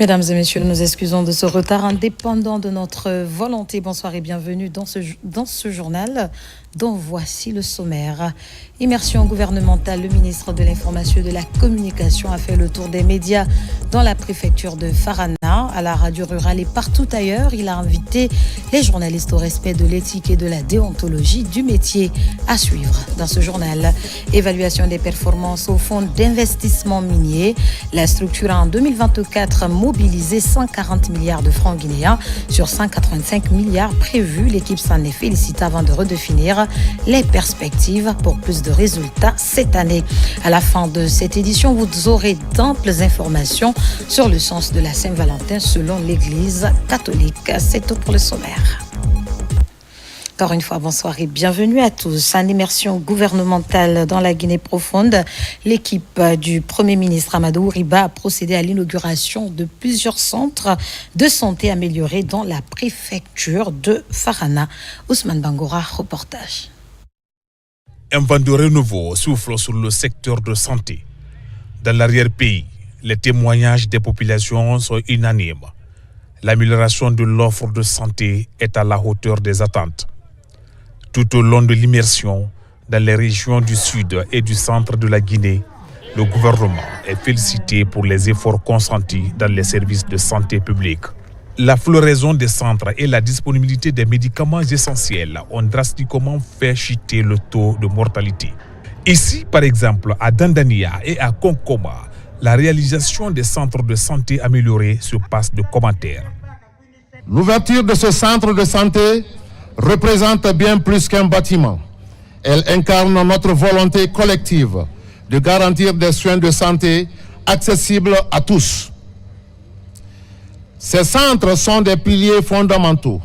Mesdames et messieurs, nous excusons de ce retard indépendant de notre volonté. Bonsoir et bienvenue dans ce journal dont voici le sommaire. Immersion gouvernementale, le ministre de l'Information et de la Communication a fait le tour des médias dans la préfecture de Farana, à la radio rurale et partout ailleurs. Il a invité les journalistes au respect de l'éthique et de la déontologie du métier à suivre dans ce journal. Évaluation des performances au fonds d'investissement minier. La structure a en 2024 mobilisé 140 milliards de francs guinéens sur 185 milliards prévus. L'équipe s'en est félicitée avant de redéfinir les perspectives pour plus de résultats cette année. À la fin de cette édition, vous aurez d'amples informations sur le sens de la Saint-Valentin selon l'Église catholique. C'est tout pour le sommaire. Encore une fois, bonsoir et bienvenue à tous. En immersion gouvernementale dans la Guinée profonde, l'équipe du Premier ministre Amadou Riba a procédé à l'inauguration de plusieurs centres de santé améliorés dans la préfecture de Farana. Ousmane Bangora, reportage. Un vent de renouveau souffle sur le secteur de santé. Dans l'arrière-pays, les témoignages des populations sont unanimes. L'amélioration de l'offre de santé est à la hauteur des attentes. Tout au long de l'immersion, dans les régions du sud et du centre de la Guinée, le gouvernement est félicité pour les efforts consentis dans les services de santé publique. La floraison des centres et la disponibilité des médicaments essentiels ont drastiquement fait chuter le taux de mortalité. Ici, par exemple, à Dandania et à Konkoma, la réalisation des centres de santé améliorés se passe de commentaires. L'ouverture de ce centre de santé représente bien plus qu'un bâtiment. Elle incarne notre volonté collective de garantir des soins de santé accessibles à tous. Ces centres sont des piliers fondamentaux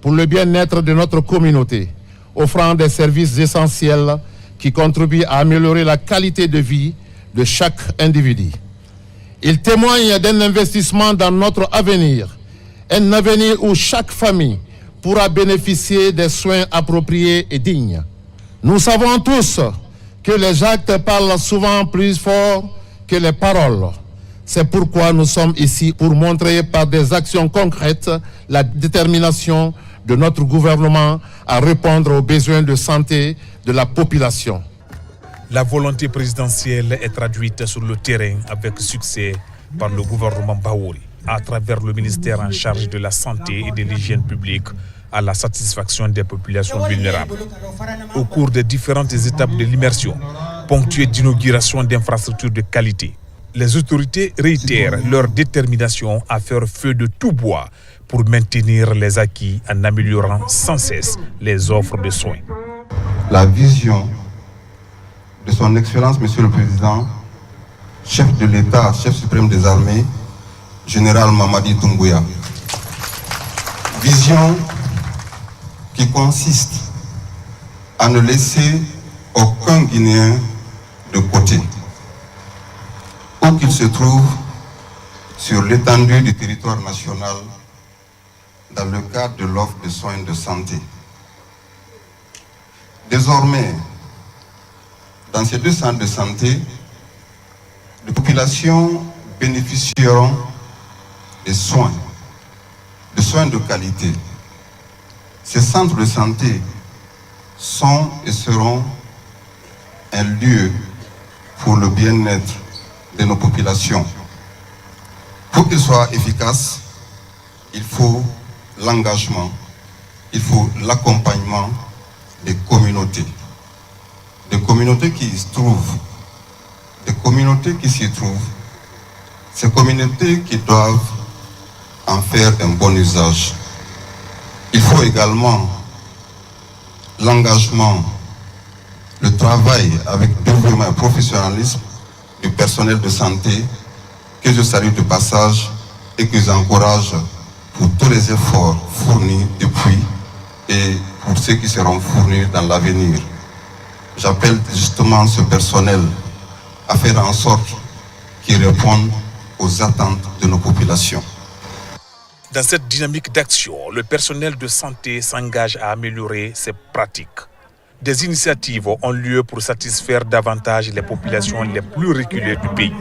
pour le bien-être de notre communauté, offrant des services essentiels qui contribuent à améliorer la qualité de vie de chaque individu. Ils témoignent d'un investissement dans notre avenir, un avenir où chaque famille pourra bénéficier des soins appropriés et dignes. Nous savons tous que les actes parlent souvent plus fort que les paroles. C'est pourquoi nous sommes ici pour montrer par des actions concrètes la détermination de notre gouvernement à répondre aux besoins de santé de la population. La volonté présidentielle est traduite sur le terrain avec succès par le gouvernement Bahouri, à travers le ministère en charge de la santé et de l'hygiène publique, à la satisfaction des populations vulnérables. Au cours des différentes étapes de l'immersion, ponctuées d'inauguration d'infrastructures de qualité, les autorités réitèrent leur détermination à faire feu de tout bois pour maintenir les acquis en améliorant sans cesse les offres de soins. La vision de son Excellence, Monsieur le Président, chef de l'État, chef suprême des armées, général Mamadi Doumbouya. Vision qui consiste à ne laisser aucun Guinéen de côté, où qu'il se trouve sur l'étendue du territoire national dans le cadre de l'offre de soins de santé. Désormais, dans ces deux centres de santé, les populations bénéficieront des soins de qualité. Ces centres de santé sont et seront un lieu pour le bien-être de nos populations. Pour qu'ils soient efficaces, il faut l'engagement, il faut l'accompagnement des communautés. Des communautés qui s'y trouvent, ces communautés qui doivent en faire un bon usage. Il faut également l'engagement, le travail avec dévouement et professionnalisme du personnel de santé que je salue de passage et que j'encourage pour tous les efforts fournis depuis et pour ceux qui seront fournis dans l'avenir. J'appelle justement ce personnel à faire en sorte qu'il réponde aux attentes de nos populations. Dans cette dynamique d'action, le personnel de santé s'engage à améliorer ses pratiques. Des initiatives ont lieu pour satisfaire davantage les populations les plus reculées du pays.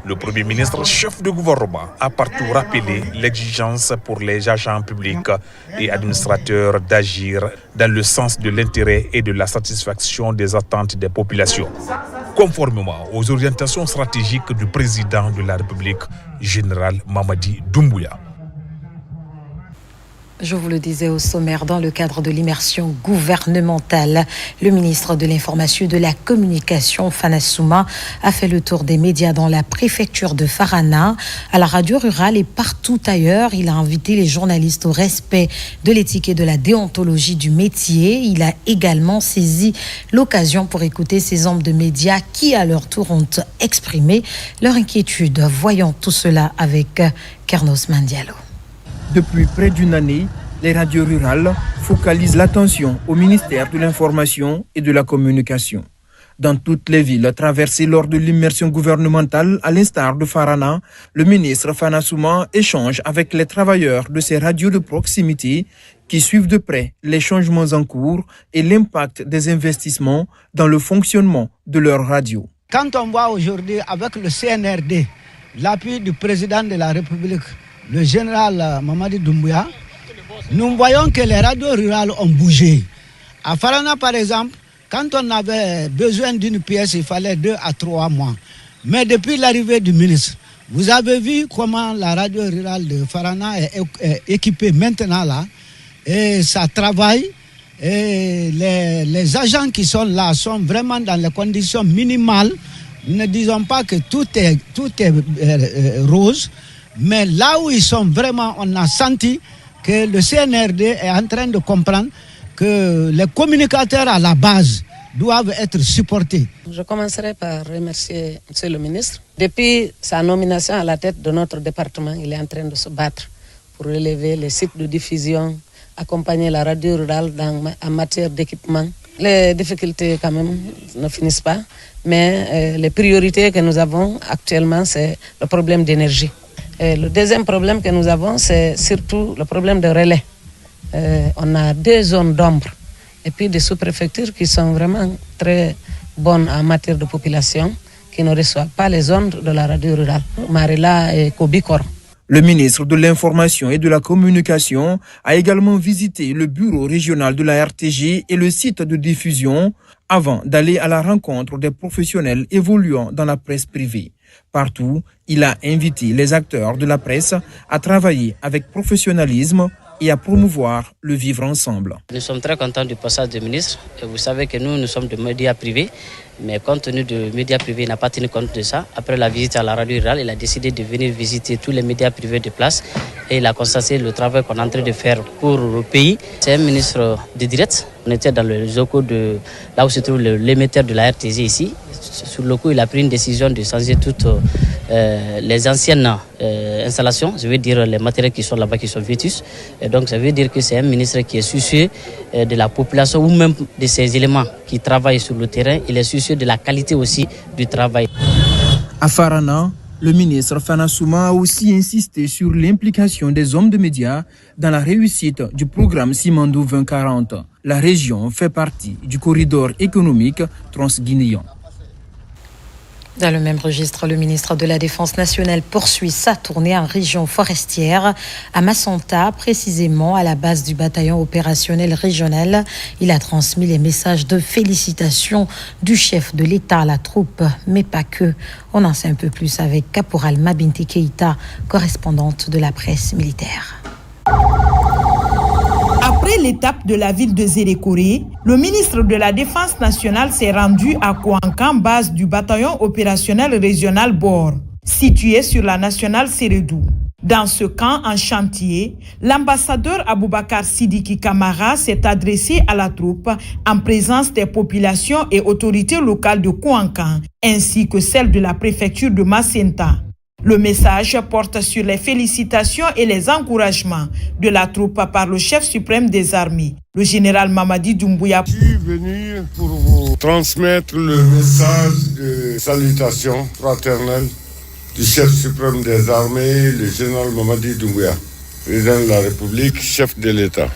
Le Premier ministre, chef de gouvernement, a partout rappelé l'exigence pour les agents publics et administrateurs d'agir dans le sens de l'intérêt et de la satisfaction des attentes des populations, conformément aux orientations stratégiques du président de la République, général Mamadi Doumbouya. Je vous le disais au sommaire, dans le cadre de l'immersion gouvernementale, le ministre de l'Information et de la Communication, Fana Souma, a fait le tour des médias dans la préfecture de Farana, à la radio rurale et partout ailleurs. Il a invité les journalistes au respect de l'éthique et de la déontologie du métier. Il a également saisi l'occasion pour écouter ces hommes de médias qui, à leur tour, ont exprimé leur inquiétude. Voyons tout cela avec Kernos Mandialo. Depuis près d'une année, les radios rurales focalisent l'attention au ministère de l'Information et de la Communication. Dans toutes les villes traversées lors de l'immersion gouvernementale, à l'instar de Farana, le ministre Fana Souma échange avec les travailleurs de ces radios de proximité qui suivent de près les changements en cours et l'impact des investissements dans le fonctionnement de leurs radios. Quand on voit aujourd'hui avec le CNRD, l'appui du président de la République, le général Mamadi Doumbouya, nous voyons que les radios rurales ont bougé. À Farana, par exemple, quand on avait besoin d'une pièce, il fallait 2 à 3 mois. Mais depuis l'arrivée du ministre, vous avez vu comment la radio rurale de Farana est équipée maintenant là, et ça travaille. Et les agents qui sont là sont vraiment dans les conditions minimales. Nous ne disons pas que tout est rose. Mais là où ils sont vraiment, on a senti que le CNRD est en train de comprendre que les communicateurs à la base doivent être supportés. Je commencerai par remercier M. le ministre. Depuis sa nomination à la tête de notre département, il est en train de se battre pour relever les sites de diffusion, accompagner la radio rurale en matière d'équipement. Les difficultés quand même ne finissent pas, mais les priorités que nous avons actuellement, c'est le problème d'énergie. Et le deuxième problème que nous avons, c'est surtout le problème de relais. On a 2 zones d'ombre et puis des sous-préfectures qui sont vraiment très bonnes en matière de population, qui ne reçoivent pas les ondes de la radio rurale, Marela et Kobikor. Le ministre de l'Information et de la Communication a également visité le bureau régional de la RTG et le site de diffusion avant d'aller à la rencontre des professionnels évoluant dans la presse privée. Partout, il a invité les acteurs de la presse à travailler avec professionnalisme et à promouvoir le vivre ensemble. Nous sommes très contents du passage du ministre. Et vous savez que nous sommes des médias privés, mais compte tenu de médias privés, il n'a pas tenu compte de ça. Après la visite à la radio rurale, il a décidé de venir visiter tous les médias privés de place et il a constaté le travail qu'on est en train de faire pour le pays. C'est un ministre de direct. On était dans le locaux de là où se trouve l'émetteur de la RTG ici. Sur le coup, il a pris une décision de changer toutes les anciennes installations, je veux dire les matériels qui sont là-bas, qui sont vétus. Et donc, ça veut dire que c'est un ministre qui est soucieux de la population ou même de ces éléments qui travaillent sur le terrain. Il est soucieux de la qualité aussi du travail. À Farana, le ministre Fana Souma a aussi insisté sur l'implication des hommes de médias dans la réussite du programme Simandou 2040. La région fait partie du corridor économique transguinéen. Dans le même registre, le ministre de la Défense nationale poursuit sa tournée en région forestière, à Massanta, précisément à la base du bataillon opérationnel régional. Il a transmis les messages de félicitations du chef de l'État à la troupe, mais pas que. On en sait un peu plus avec Caporal Mabinti Keïta, correspondante de la presse militaire. Après l'étape de la ville de Zérékoré, le ministre de la Défense nationale s'est rendu à Kouankan, base du bataillon opérationnel régional Bor, situé sur la nationale Sérédou. Dans ce camp en chantier, l'ambassadeur Aboubakar Sidiki Kamara s'est adressé à la troupe en présence des populations et autorités locales de Kouankan, ainsi que celles de la préfecture de Macenta. Le message porte sur les félicitations et les encouragements de la troupe par le chef suprême des armées, le général Mamadi Doumbouya. Je suis venu pour vous transmettre le message de salutation fraternelle du chef suprême des armées, le général Mamadi Doumbouya, président de la République, chef de l'État.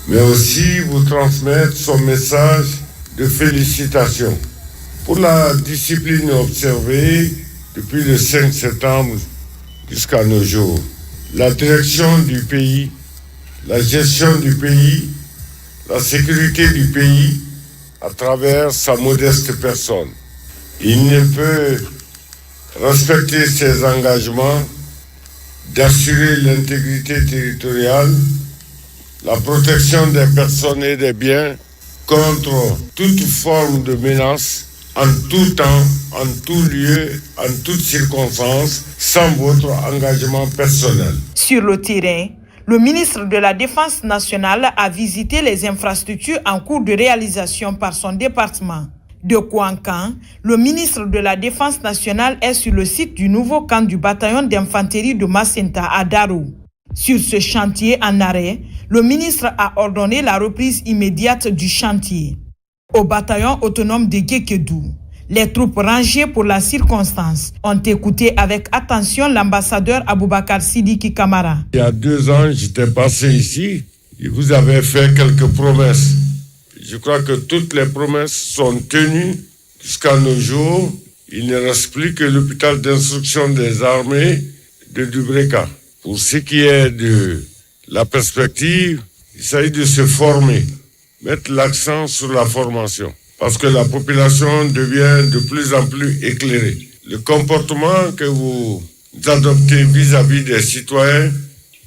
Mais aussi vous transmettre son message de félicitations pour la discipline observée depuis le 5 septembre jusqu'à nos jours. La direction du pays, la gestion du pays, la sécurité du pays à travers sa modeste personne. Il ne peut respecter ses engagements d'assurer l'intégrité territoriale, la protection des personnes et des biens contre toute forme de menace, en tout temps, en tout lieu, en toutes circonstances, sans votre engagement personnel. Sur le terrain, le ministre de la Défense nationale a visité les infrastructures en cours de réalisation par son département. De Kouankan, le ministre de la Défense nationale est sur le site du nouveau camp du bataillon d'infanterie de Macenta à Darou. Sur ce chantier en arrêt, le ministre a ordonné la reprise immédiate du chantier. Au bataillon autonome de Guékédou, les troupes rangées pour la circonstance ont écouté avec attention l'ambassadeur Aboubakar Sidiki Kamara. Il y a 2 ans, j'étais passé ici et vous avez fait quelques promesses. Je crois que toutes les promesses sont tenues jusqu'à nos jours. Il ne reste plus que l'hôpital d'instruction des armées de Dubreka. Pour ce qui est de la perspective, il s'agit de se former, mettre l'accent sur la formation, parce que la population devient de plus en plus éclairée. Le comportement que vous adoptez vis-à-vis des citoyens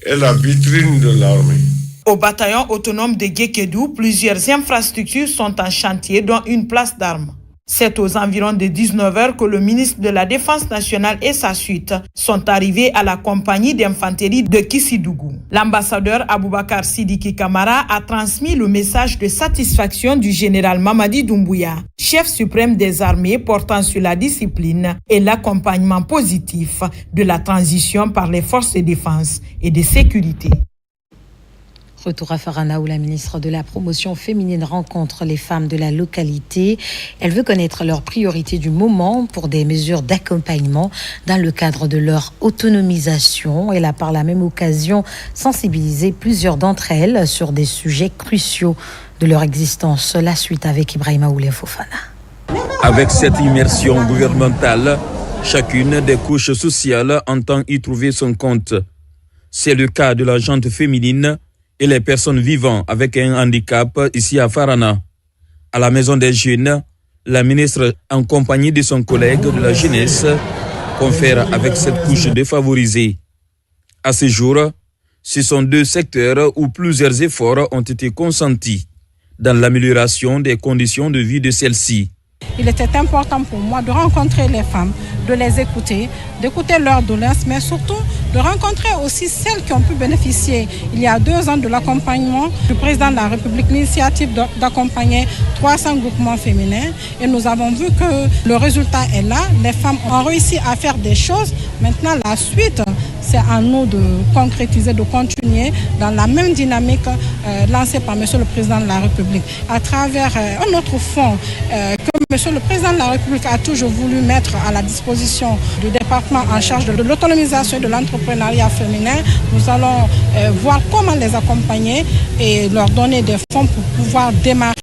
est la vitrine de l'armée. Au bataillon autonome de Guékédou, plusieurs infrastructures sont en chantier, dont une place d'armes. C'est aux environs de 19h que le ministre de la Défense nationale et sa suite sont arrivés à la compagnie d'infanterie de Kissidougou. L'ambassadeur Aboubakar Sidiki Kamara a transmis le message de satisfaction du général Mamadi Doumbouya, chef suprême des armées, portant sur la discipline et l'accompagnement positif de la transition par les forces de défense et de sécurité. Retour à Farana où la ministre de la Promotion féminine rencontre les femmes de la localité. Elle veut connaître leurs priorités du moment pour des mesures d'accompagnement dans le cadre de leur autonomisation. Elle a par la même occasion sensibilisé plusieurs d'entre elles sur des sujets cruciaux de leur existence. La suite avec Ibrahima Oulé Fofana. Avec cette immersion gouvernementale, chacune des couches sociales entend y trouver son compte. C'est le cas de la gente féminine et les personnes vivant avec un handicap ici à Farana. À la Maison des Jeunes, la ministre, en compagnie de son collègue de la jeunesse, confère avec cette couche défavorisée. À ce jour, ce sont 2 secteurs où plusieurs efforts ont été consentis dans l'amélioration des conditions de vie de celles-ci. Il était important pour moi de rencontrer les femmes, de les écouter, d'écouter leurs doléances, mais surtout de rencontrer aussi celles qui ont pu bénéficier il y a 2 ans de l'accompagnement du président de la République, l'initiative d'accompagner 300 groupements féminins. Et nous avons vu que le résultat est là. Les femmes ont réussi à faire des choses. Maintenant, la suite, c'est à nous de concrétiser, de continuer dans la même dynamique lancée par M. le Président de la République. À travers un autre fonds que M. le Président de la République a toujours voulu mettre à la disposition du département en charge de l'autonomisation et de l'entrepreneuriat féminin, nous allons voir comment les accompagner et leur donner des fonds pour pouvoir démarrer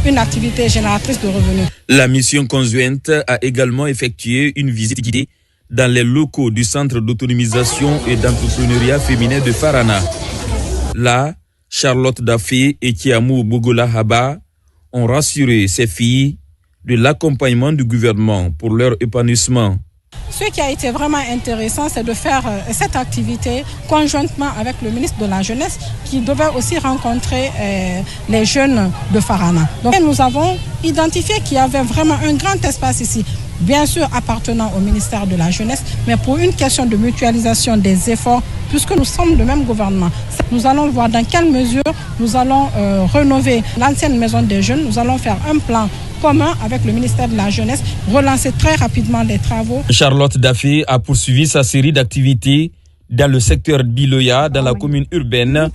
une activité génératrice de revenus. La mission conjointe a également effectué une visite guidée dans les locaux du Centre d'autonomisation et d'entrepreneuriat féminin de Farana. Là, Charlotte Daffé et Kiamou Bogola Haba ont rassuré ces filles de l'accompagnement du gouvernement pour leur épanouissement. Ce qui a été vraiment intéressant, c'est de faire cette activité conjointement avec le ministre de la Jeunesse qui devait aussi rencontrer les jeunes de Farana. Donc nous avons identifié qu'il y avait vraiment un grand espace ici, bien sûr appartenant au ministère de la Jeunesse, mais pour une question de mutualisation des efforts, puisque nous sommes le même gouvernement. Nous allons voir dans quelle mesure nous allons rénover l'ancienne maison des jeunes. Nous allons faire un plan commun avec le ministère de la Jeunesse, relancer très rapidement les travaux. Charlotte Daffé a poursuivi sa série d'activités dans le secteur d'Iloya, dans la commune urbaine,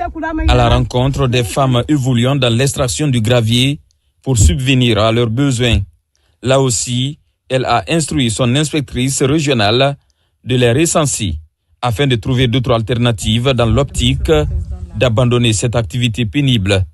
à la rencontre des femmes évoluant dans l'extraction du gravier pour subvenir à leurs besoins. Là aussi, elle a instruit son inspectrice régionale de les recenser afin de trouver d'autres alternatives dans l'optique d'abandonner cette activité pénible.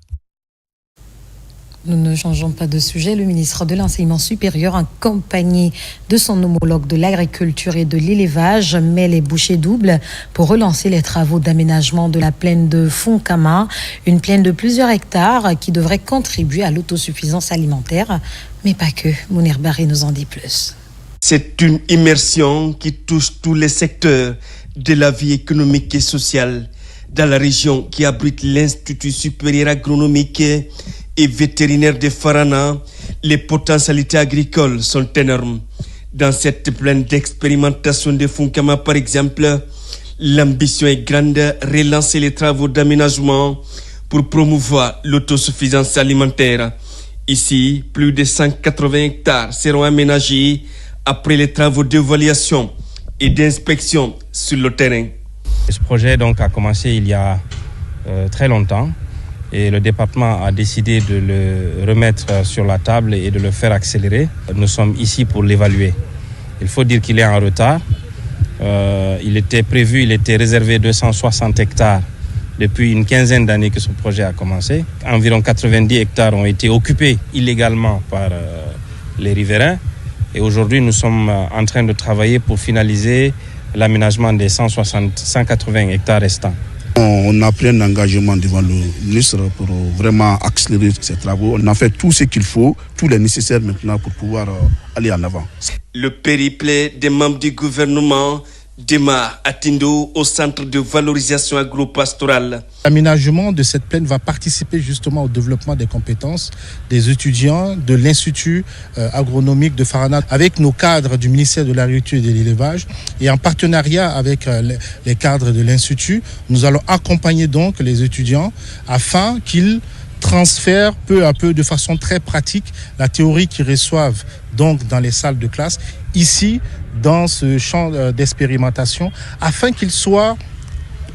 Nous ne changeons pas de sujet. Le ministre de l'Enseignement supérieur, en compagnie de son homologue de l'agriculture et de l'élevage, met les bouchées doubles pour relancer les travaux d'aménagement de la plaine de Fonkama, une plaine de plusieurs hectares qui devrait contribuer à l'autosuffisance alimentaire. Mais pas que. Mounir Barry nous en dit plus. C'est une immersion qui touche tous les secteurs de la vie économique et sociale dans la région qui abrite l'Institut supérieur agronomique et vétérinaire de Farana. Les potentialités agricoles sont énormes. Dans cette plaine d'expérimentation de Fonkama, par exemple, l'ambition est grande, relancer les travaux d'aménagement pour promouvoir l'autosuffisance alimentaire. Ici, plus de 180 hectares seront aménagés après les travaux d'évaluation et d'inspection sur le terrain. Ce projet donc a commencé il y a très longtemps et le département a décidé de le remettre sur la table et de le faire accélérer. Nous sommes ici pour l'évaluer. Il faut dire qu'il est en retard. Il était réservé 260 hectares depuis une quinzaine d'années que ce projet a commencé. Environ 90 hectares ont été occupés illégalement par les riverains. Et aujourd'hui, nous sommes en train de travailler pour finaliser l'aménagement des 180 hectares restants. On a pris un engagement devant le ministre pour vraiment accélérer ces travaux. On a fait tout ce qu'il faut, tout le nécessaire maintenant pour pouvoir aller en avant. Le périple des membres du gouvernement démarre à Tindo, au centre de valorisation agro-pastorale. L'aménagement de cette plaine va participer justement au développement des compétences des étudiants de l'Institut agronomique de Farana avec nos cadres du ministère de l'Agriculture et de l'Élevage et en partenariat avec les cadres de l'Institut, nous allons accompagner donc les étudiants afin qu'ils transfèrent peu à peu de façon très pratique la théorie qu'ils reçoivent donc dans les salles de classe ici dans ce champ d'expérimentation afin qu'ils soient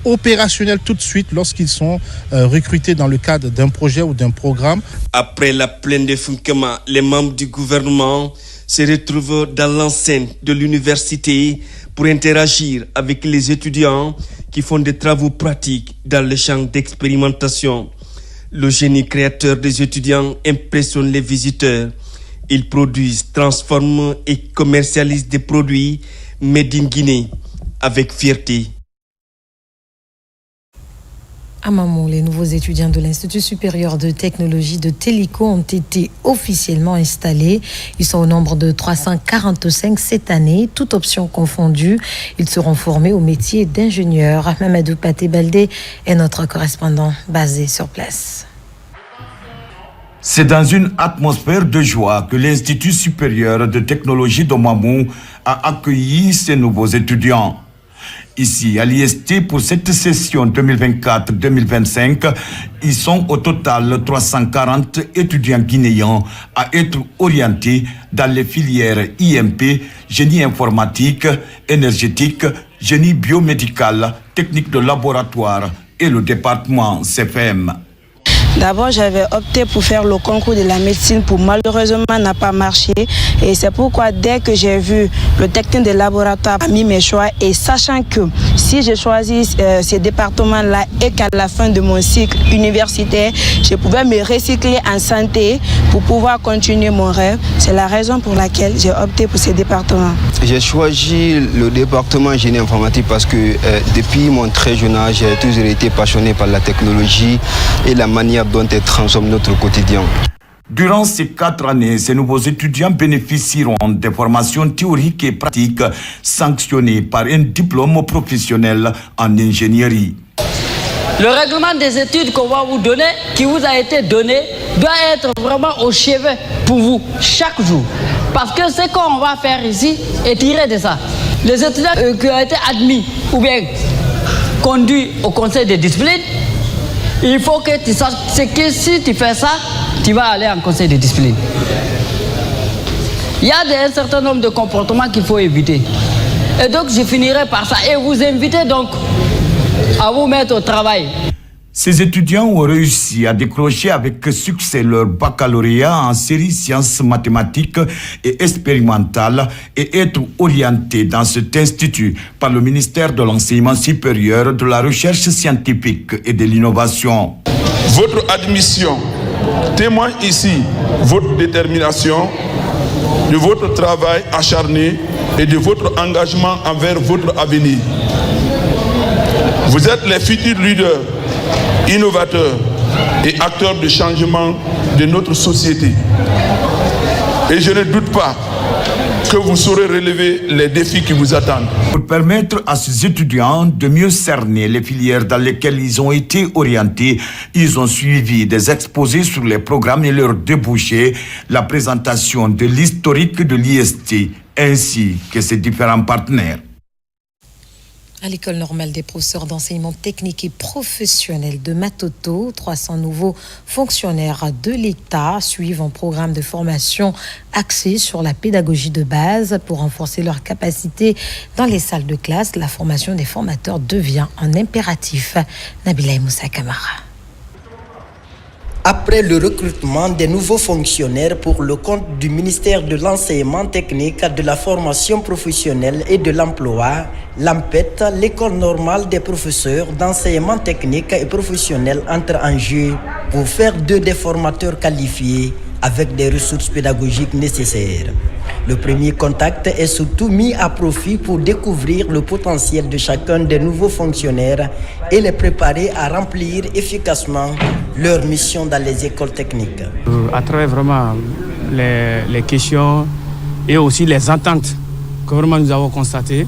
opérationnels tout de suite lorsqu'ils sont recrutés dans le cadre d'un projet ou d'un programme. Après la plaine de Fonkama, les membres du gouvernement se retrouvent dans l'enceinte de l'université pour interagir avec les étudiants qui font des travaux pratiques dans le champ d'expérimentation. Le génie créateur des étudiants impressionne les visiteurs. Ils produisent, transforment et commercialisent des produits made in Guinée avec fierté. À Mamou, les nouveaux étudiants de l'Institut supérieur de technologie de Télico ont été officiellement installés. Ils sont au nombre de 345 cette année, toutes options confondues. Ils seront formés au métier d'ingénieur. Mamadou Paté-Baldé est notre correspondant basé sur place. C'est dans une atmosphère de joie que l'Institut supérieur de technologie de Mamou a accueilli ces nouveaux étudiants. Ici, à l'IST, pour cette session 2024-2025, ils sont au total 340 étudiants guinéens à être orientés dans les filières IMP, génie informatique, énergétique, génie biomédical, technique de laboratoire et le département CFM. D'abord, j'avais opté pour faire le concours de la médecine pour malheureusement n'a pas marché. Et c'est pourquoi dès que j'ai vu le technicien de laboratoire a mis mes choix et sachant que si je choisis ces départements-là et qu'à la fin de mon cycle universitaire, je pouvais me recycler en santé pour pouvoir continuer mon rêve, c'est la raison pour laquelle j'ai opté pour ces départements. J'ai choisi le département génie informatique parce que depuis mon très jeune âge, j'ai toujours été passionné par la technologie et la manière dont elle transforme notre quotidien. Durant ces 4 années, ces nouveaux étudiants bénéficieront des formations théoriques et pratiques sanctionnées par un diplôme professionnel en ingénierie. Le règlement des études qu'on va vous donner, qui vous a été donné, doit être vraiment au chevet pour vous, chaque jour. Parce que ce qu'on va faire ici est tiré de ça. Les étudiants qui ont été admis ou bien conduits au conseil de discipline, il faut que tu saches que si tu fais ça, tu vas aller en conseil de discipline. Il y a un certain nombre de comportements qu'il faut éviter. Et donc je finirai par ça. Et vous invitez donc à vous mettre au travail. Ces étudiants ont réussi à décrocher avec succès leur baccalauréat en série sciences mathématiques et expérimentales et être orientés dans cet institut par le ministère de l'Enseignement supérieur, de la Recherche scientifique et de l'Innovation. Votre admission témoigne ici votre détermination, de votre travail acharné et de votre engagement envers votre avenir. Vous êtes les futurs leaders, innovateurs et acteurs de changement de notre société. Et je ne doute pas que vous saurez relever les défis qui vous attendent. Pour permettre à ces étudiants de mieux cerner les filières dans lesquelles ils ont été orientés, ils ont suivi des exposés sur les programmes et leurs débouchés, la présentation de l'historique de l'IST ainsi que ses différents partenaires. À l'École normale des professeurs d'enseignement technique et professionnel de Matoto, 300 nouveaux fonctionnaires de l'État suivent un programme de formation axé sur la pédagogie de base pour renforcer leurs capacités dans les salles de classe. La formation des formateurs devient un impératif. Nabila Moussa Kamara. Après le recrutement des nouveaux fonctionnaires pour le compte du ministère de l'enseignement technique, de la formation professionnelle et de l'emploi, l'AMPET, l'école normale des professeurs d'enseignement technique et professionnel, entre en jeu pour faire d'eux des formateurs qualifiés avec des ressources pédagogiques nécessaires. Le premier contact est surtout mis à profit pour découvrir le potentiel de chacun des nouveaux fonctionnaires et les préparer à remplir efficacement leur mission dans les écoles techniques. À travers vraiment les questions et aussi les ententes que vraiment nous avons constatées,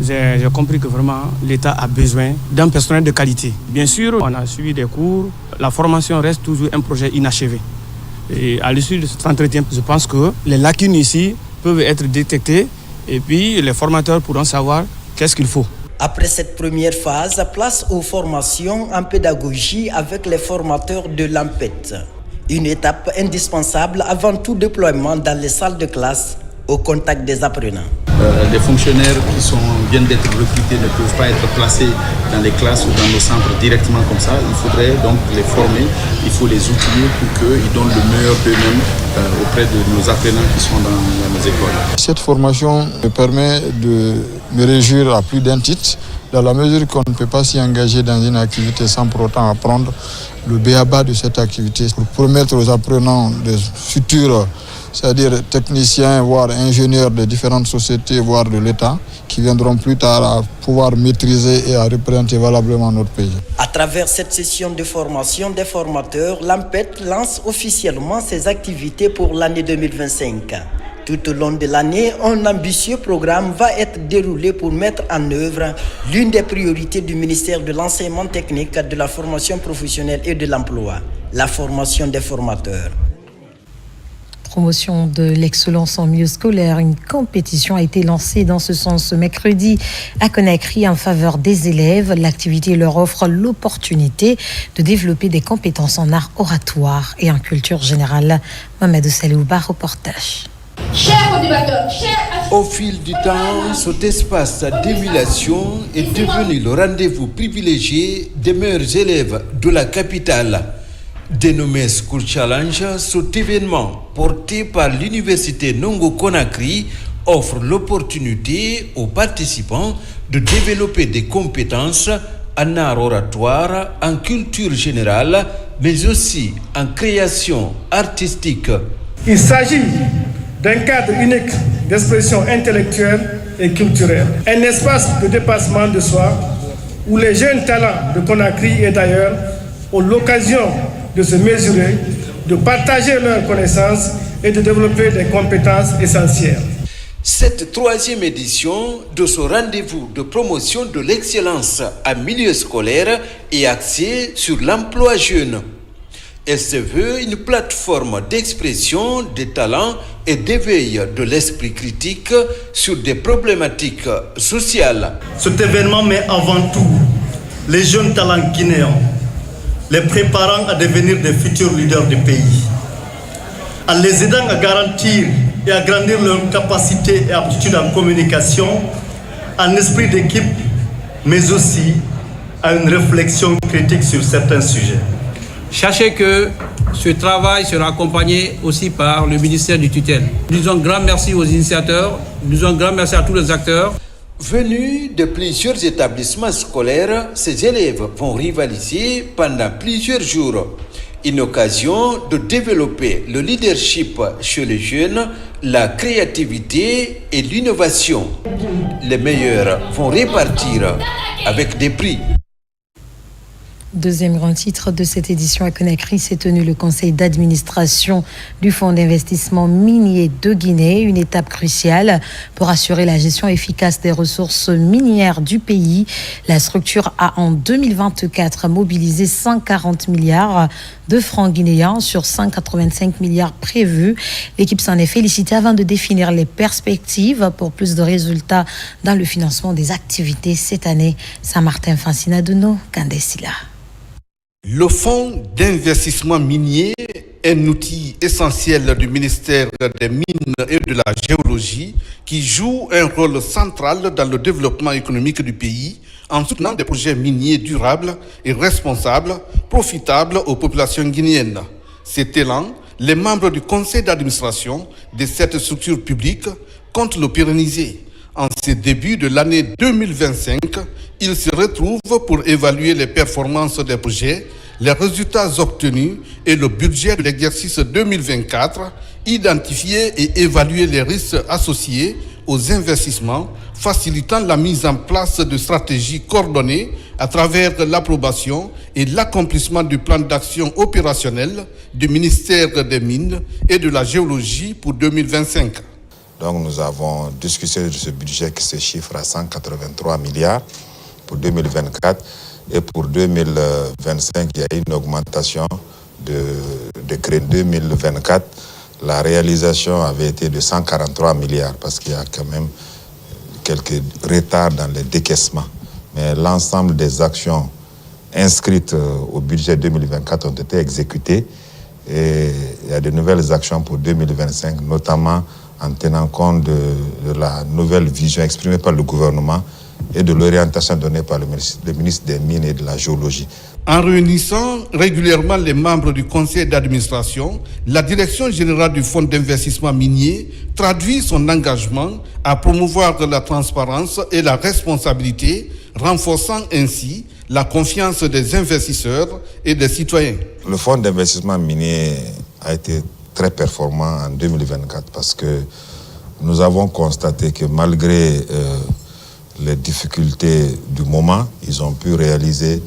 j'ai compris que vraiment l'État a besoin d'un personnel de qualité. Bien sûr, on a suivi des cours, la formation reste toujours un projet inachevé. Et à l'issue de cet entretien, je pense que les lacunes ici peuvent être détectées et puis les formateurs pourront savoir qu'est-ce qu'il faut. Après cette première phase, place aux formations en pédagogie avec les formateurs de l'AMPET. Une étape indispensable avant tout déploiement dans les salles de classe au contact des apprenants. Les fonctionnaires qui viennent d'être recrutés ne peuvent pas être placés dans les classes ou dans nos centres directement comme ça. Il faudrait donc les former, il faut les outiller pour qu'ils donnent le meilleur d'eux-mêmes auprès de nos apprenants qui sont dans nos écoles. Cette formation me permet de me réjouir à plus d'un titre, dans la mesure qu'on ne peut pas s'y engager dans une activité sans pour autant apprendre le b.a.-ba de cette activité pour promettre aux apprenants des futurs, c'est-à-dire techniciens, voire ingénieurs de différentes sociétés, voire de l'État, qui viendront plus tard à pouvoir maîtriser et à représenter valablement notre pays. À travers cette session de formation des formateurs, l'AMPET lance officiellement ses activités pour l'année 2025. Tout au long de l'année, un ambitieux programme va être déroulé pour mettre en œuvre l'une des priorités du ministère de l'enseignement technique, de la formation professionnelle et de l'emploi, la formation des formateurs. Promotion de l'excellence en milieu scolaire. Une compétition a été lancée dans ce sens ce mercredi à Conakry en faveur des élèves. L'activité leur offre l'opportunité de développer des compétences en art oratoire et en culture générale. Mohamed Salouba, reportage. Chers débatteurs, au fil du temps, cet espace d'émulation est devenu le rendez-vous privilégié des meilleurs élèves de la capitale. Dénommé School Challenge, cet événement porté par l'université Nongo Conakry offre l'opportunité aux participants de développer des compétences en art oratoire, en culture générale, mais aussi en création artistique. Il s'agit d'un cadre unique d'expression intellectuelle et culturelle. Un espace de dépassement de soi où les jeunes talents de Conakry et d'ailleurs ont l'occasion de se mesurer, de partager leurs connaissances et de développer des compétences essentielles. Cette troisième édition de ce rendez-vous de promotion de l'excellence en milieu scolaire est axée sur l'emploi jeune. Elle se veut une plateforme d'expression des talents et d'éveil de l'esprit critique sur des problématiques sociales. Cet événement met avant tout les jeunes talents guinéens, les préparant à devenir des futurs leaders du pays, en les aidant à garantir et à grandir leurs capacités et aptitudes en communication, en esprit d'équipe, mais aussi à une réflexion critique sur certains sujets. Sachez que ce travail sera accompagné aussi par le ministère du tutelle. Nous disons grand merci aux initiateurs, nous disons grand merci à tous les acteurs. Venus de plusieurs établissements scolaires, ces élèves vont rivaliser pendant plusieurs jours. Une occasion de développer le leadership chez les jeunes, la créativité et l'innovation. Les meilleurs vont répartir avec des prix. Deuxième grand titre de cette édition à Conakry s'est tenu le conseil d'administration du Fonds d'investissement minier de Guinée, une étape cruciale pour assurer la gestion efficace des ressources minières du pays. La structure a en 2024 mobilisé 140 milliards de francs guinéens sur 185 milliards prévus. L'équipe s'en est félicitée avant de définir les perspectives pour plus de résultats dans le financement des activités cette année. Saint-Martin Fancinadono, Kandesila. Le Fonds d'investissement minier est un outil essentiel du ministère des Mines et de la Géologie qui joue un rôle central dans le développement économique du pays en soutenant des projets miniers durables et responsables, profitables aux populations guinéennes. Cet élan, les membres du conseil d'administration de cette structure publique comptent le pérenniser. En ce début de l'année 2025, ils se retrouvent pour évaluer les performances des projets, les résultats obtenus et le budget de l'exercice 2024, identifier et évaluer les risques associés aux investissements, facilitant la mise en place de stratégies coordonnées à travers l'approbation et l'accomplissement du plan d'action opérationnel du ministère des Mines et de la Géologie pour 2025. Donc nous avons discuté de ce budget qui se chiffre à 183 milliards pour 2024 et pour 2025 il y a eu une augmentation de crédit. 2024 la réalisation avait été de 143 milliards parce qu'il y a quand même quelques retards dans les décaissements. Mais l'ensemble des actions inscrites au budget 2024 ont été exécutées et il y a de nouvelles actions pour 2025, notamment en tenant compte de la nouvelle vision exprimée par le gouvernement et de l'orientation donnée par le ministre des Mines et de la Géologie. En réunissant régulièrement les membres du conseil d'administration, la direction générale du Fonds d'investissement minier traduit son engagement à promouvoir la transparence et la responsabilité, renforçant ainsi la confiance des investisseurs et des citoyens. Le Fonds d'investissement minier a été très performant en 2024 parce que nous avons constaté que malgré les difficultés du moment, ils ont pu réaliser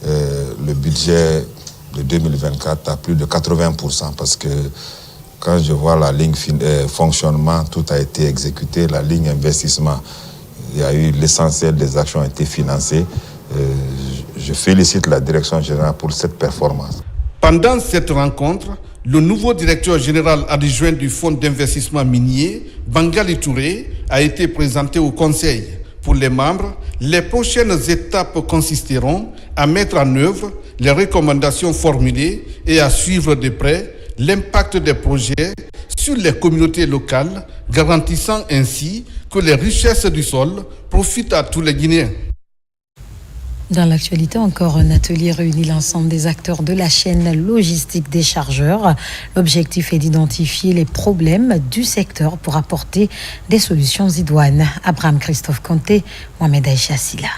le budget de 2024 à plus de 80% parce que quand je vois la ligne fonctionnement, tout a été exécuté, la ligne investissement, il y a eu l'essentiel des actions ont été financées. Je félicite la direction générale pour cette performance. Pendant cette rencontre, le nouveau directeur général adjoint du Fonds d'investissement minier, Bangali Touré, a été présenté au Conseil. Pour les membres, les prochaines étapes consisteront à mettre en œuvre les recommandations formulées et à suivre de près l'impact des projets sur les communautés locales, garantissant ainsi que les richesses du sol profitent à tous les Guinéens. Dans l'actualité, encore un atelier réunit l'ensemble des acteurs de la chaîne logistique des chargeurs. L'objectif est d'identifier les problèmes du secteur pour apporter des solutions idoines. Abraham Christophe Conté, Mohamed Aïcha Silla.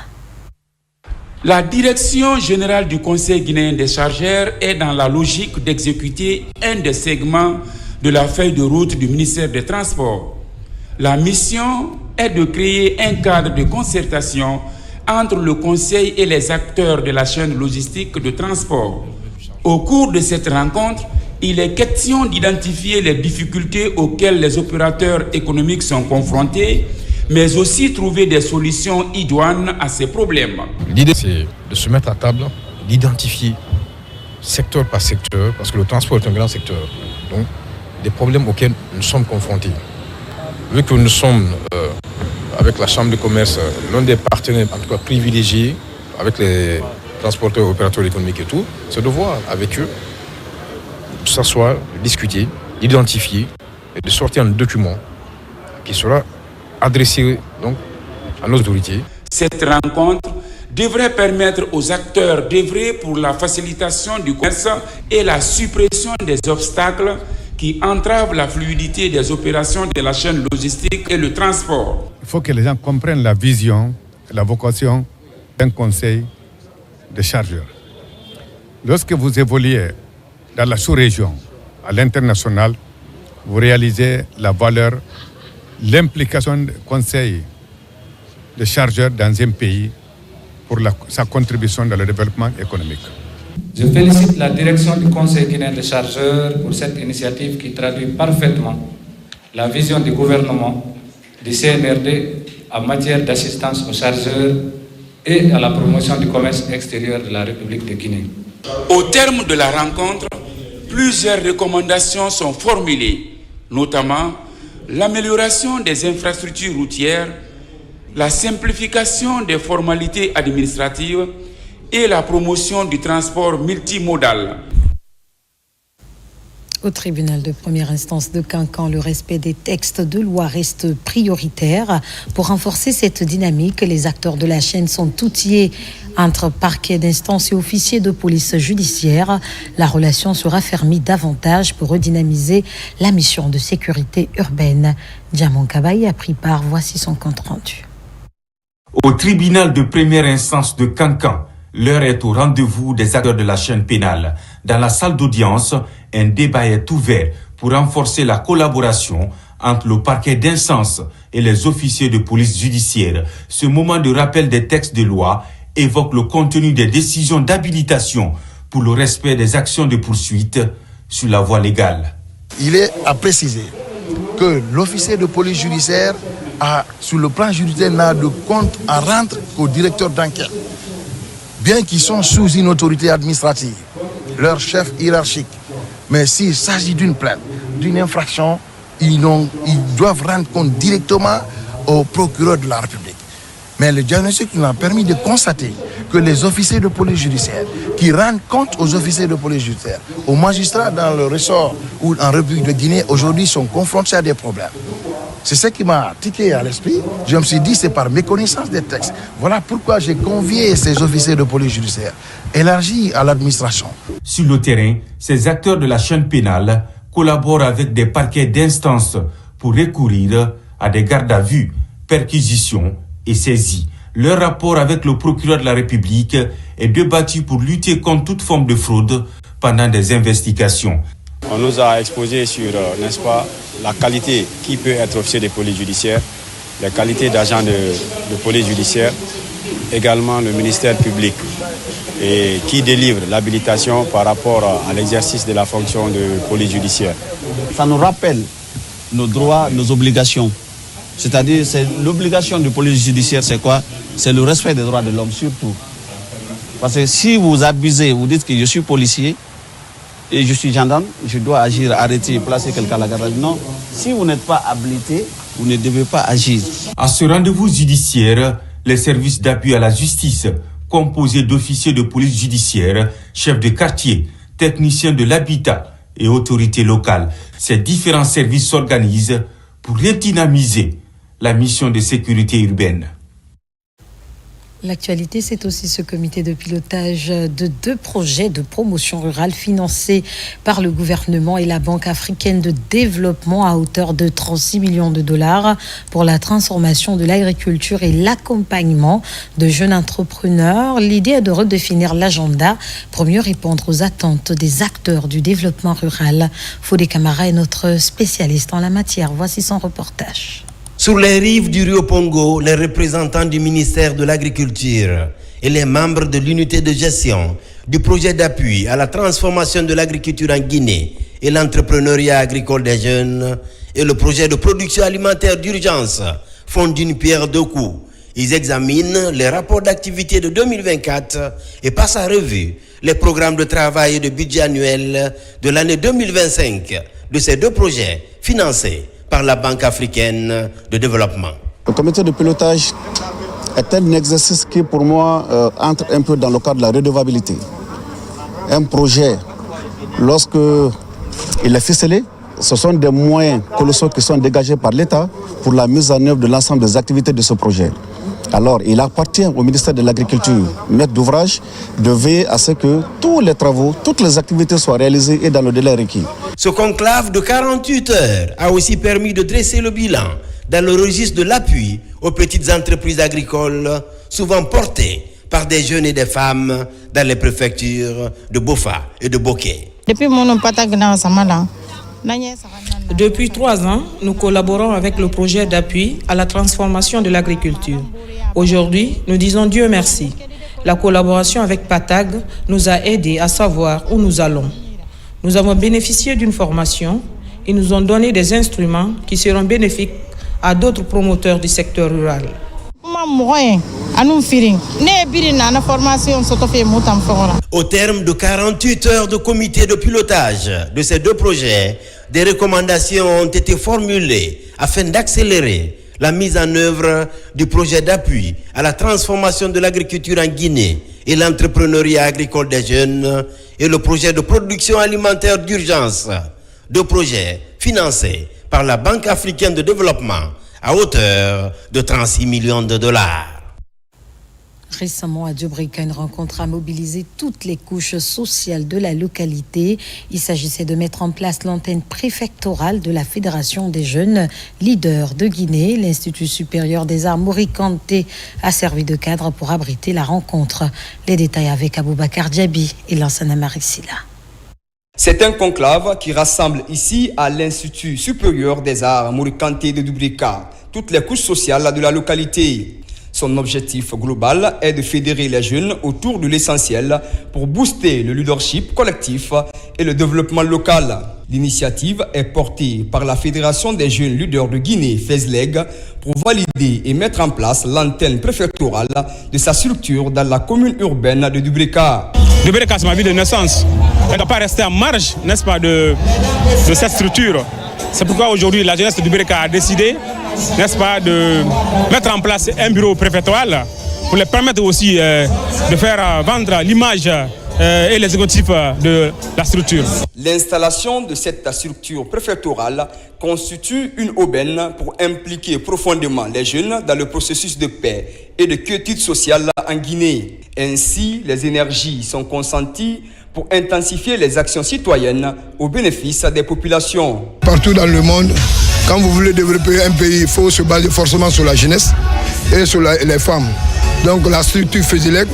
La direction générale du Conseil guinéen des chargeurs est dans la logique d'exécuter un des segments de la feuille de route du ministère des Transports. La mission est de créer un cadre de concertation entre le Conseil et les acteurs de la chaîne logistique de transport. Au cours de cette rencontre, il est question d'identifier les difficultés auxquelles les opérateurs économiques sont confrontés, mais aussi trouver des solutions idoines à ces problèmes. L'idée, c'est de se mettre à table, d'identifier secteur par secteur, parce que le transport est un grand secteur, donc des problèmes auxquels nous sommes confrontés. Vu que nous sommes avec la Chambre de commerce, l'un des partenaires en tout cas privilégiés avec les transporteurs, opérateurs économiques et tout, c'est de voir avec eux, de s'asseoir, de discuter, d'identifier et de sortir un document qui sera adressé donc à nos autorités. Cette rencontre devrait permettre aux acteurs d'œuvrer pour la facilitation du commerce et la suppression des obstacles qui entravent la fluidité des opérations de la chaîne logistique et le transport. Il faut que les gens comprennent la vision, la vocation d'un conseil de chargeurs. Lorsque vous évoluez dans la sous-région, à l'international, vous réalisez la valeur, l'implication du conseil de chargeurs dans un pays pour sa contribution dans le développement économique. Je félicite la direction du Conseil guinéen des chargeurs pour cette initiative qui traduit parfaitement la vision du gouvernement du CNRD en matière d'assistance aux chargeurs et à la promotion du commerce extérieur de la République de Guinée. Au terme de la rencontre, plusieurs recommandations sont formulées, notamment l'amélioration des infrastructures routières, la simplification des formalités administratives et la promotion du transport multimodal. Au tribunal de première instance de Cancan, le respect des textes de loi reste prioritaire. Pour renforcer cette dynamique, les acteurs de la chaîne sont outillés entre parquets d'instance et officiers de police judiciaire. La relation sera fermée davantage pour redynamiser la mission de sécurité urbaine. Diamant Kabaye a pris part, voici son compte rendu. Au tribunal de première instance de Cancan, l'heure est au rendez-vous des acteurs de la chaîne pénale. Dans la salle d'audience, un débat est ouvert pour renforcer la collaboration entre le parquet d'instance et les officiers de police judiciaire. Ce moment de rappel des textes de loi évoque le contenu des décisions d'habilitation pour le respect des actions de poursuite sur la voie légale. Il est à préciser que l'officier de police judiciaire sur le plan judiciaire, n'a de compte à rendre qu'au directeur d'enquête. Bien qu'ils sont sous une autorité administrative, leur chef hiérarchique, mais s'il s'agit d'une plainte, d'une infraction, ils doivent rendre compte directement au procureur de la République. Mais le diagnostic nous a permis de constater que les officiers de police judiciaire qui rendent compte aux officiers de police judiciaire, aux magistrats dans le ressort ou en République de Guinée, aujourd'hui sont confrontés à des problèmes. C'est ce qui m'a tiqué à l'esprit. Je me suis dit, c'est par méconnaissance des textes. Voilà pourquoi j'ai convié ces officiers de police judiciaire, élargis à l'administration. Sur le terrain, ces acteurs de la chaîne pénale collaborent avec des parquets d'instance pour recourir à des gardes à vue, perquisitions et saisies. Leur rapport avec le procureur de la République est débattu pour lutter contre toute forme de fraude pendant des investigations. On nous a exposé sur, n'est-ce pas, la qualité qui peut être officier de police judiciaire, les qualités d'agent de police judiciaire, également le ministère public, et qui délivre l'habilitation par rapport à l'exercice de la fonction de police judiciaire. Ça nous rappelle nos droits, nos obligations. C'est-à-dire, l'obligation de police judiciaire, c'est quoi? C'est le respect des droits de l'homme surtout. Parce que si vous abusez, vous dites que je suis policier, et je suis gendarme, je dois agir, arrêter, placer quelqu'un à la garde. Non, si vous n'êtes pas habilité, vous ne devez pas agir. À ce rendez-vous judiciaire, les services d'appui à la justice, composés d'officiers de police judiciaire, chefs de quartier, techniciens de l'habitat et autorités locales, ces différents services s'organisent pour redynamiser la mission de sécurité urbaine. L'actualité, c'est aussi ce comité de pilotage de 2 projets de promotion rurale financés par le gouvernement et la Banque africaine de développement à hauteur de 36 millions de dollars pour la transformation de l'agriculture et l'accompagnement de jeunes entrepreneurs. L'idée est de redéfinir l'agenda pour mieux répondre aux attentes des acteurs du développement rural. Fodé Camara est notre spécialiste en la matière. Voici son reportage. Sur les rives du Rio Pongo, les représentants du ministère de l'Agriculture et les membres de l'unité de gestion du projet d'appui à la transformation de l'agriculture en Guinée et l'entrepreneuriat agricole des jeunes et le projet de production alimentaire d'urgence font d'une pierre 2 coups. Ils examinent les rapports d'activité de 2024 et passent à revue les programmes de travail et de budget annuel de l'année 2025 de ces 2 projets financés par la Banque africaine de développement. Le comité de pilotage est un exercice qui, pour moi, entre un peu dans le cadre de la redevabilité. Un projet, lorsque il est ficelé, ce sont des moyens colossaux qui sont dégagés par l'État pour la mise en œuvre de l'ensemble des activités de ce projet. Alors, il appartient au ministère de l'Agriculture, maître d'ouvrage, de veiller à ce que tous les travaux, toutes les activités soient réalisées et dans le délai requis. Ce conclave de 48 heures a aussi permis de dresser le bilan dans le registre de l'appui aux petites entreprises agricoles, souvent portées par des jeunes et des femmes dans les préfectures de Bofa et de Boké. Depuis 3 ans, nous collaborons avec le projet d'appui à la transformation de l'agriculture. Aujourd'hui, nous disons Dieu merci. La collaboration avec PATAG nous a aidés à savoir où nous allons. Nous avons bénéficié d'une formation et nous ont donné des instruments qui seront bénéfiques à d'autres promoteurs du secteur rural. Au terme de 48 heures de comité de pilotage de ces 2 projets, des recommandations ont été formulées afin d'accélérer la mise en œuvre du projet d'appui à la transformation de l'agriculture en Guinée et l'entrepreneuriat agricole des jeunes et le projet de production alimentaire d'urgence. 2 projets financés par la Banque africaine de développement à hauteur de 36 millions de dollars. Récemment, à Djobrika, une rencontre a mobilisé toutes les couches sociales de la localité. Il s'agissait de mettre en place l'antenne préfectorale de la Fédération des jeunes leaders de Guinée. L'Institut supérieur des arts Morikante a servi de cadre pour abriter la rencontre. Les détails avec Aboubakar Diaby et Lansana Marissila. C'est un conclave qui rassemble ici à l'Institut supérieur des arts Morikante de Djobrika toutes les couches sociales de la localité. Son objectif global est de fédérer les jeunes autour de l'essentiel pour booster le leadership collectif et le développement local. L'initiative est portée par la Fédération des jeunes leaders de Guinée, FESLEG, pour valider et mettre en place l'antenne préfectorale de sa structure dans la commune urbaine de Djobrika. Djobrika, c'est ma ville de naissance. Elle ne doit pas rester en marge, n'est-ce pas, de cette structure. C'est pourquoi aujourd'hui la jeunesse de Djobrika a décidé, n'est-ce pas, de mettre en place un bureau préfectoral pour les permettre aussi de faire vendre l'image et les objectifs de la structure. L'installation de cette structure préfectorale constitue une aubaine pour impliquer profondément les jeunes dans le processus de paix et de quiétude sociale en Guinée. Ainsi, les énergies sont consenties pour intensifier les actions citoyennes au bénéfice des populations. Partout dans le monde, quand vous voulez développer un pays, il faut se baser forcément sur la jeunesse et sur les femmes. Donc la structure FESLEG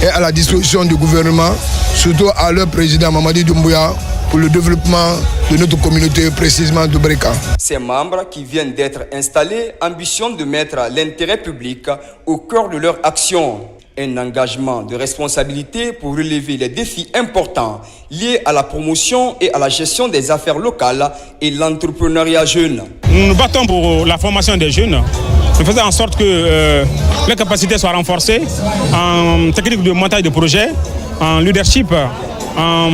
est à la disposition du gouvernement, surtout à leur président Mamadi Doumbouya, pour le développement de notre communauté, précisément de Djobrika. Ces membres qui viennent d'être installés ambitionnent de mettre l'intérêt public au cœur de leur action. Un engagement de responsabilité pour relever les défis importants liés à la promotion et à la gestion des affaires locales et l'entrepreneuriat jeune. Nous nous battons pour la formation des jeunes. Nous faisons en sorte que les capacités soient renforcées en technique de montage de projets, en leadership, en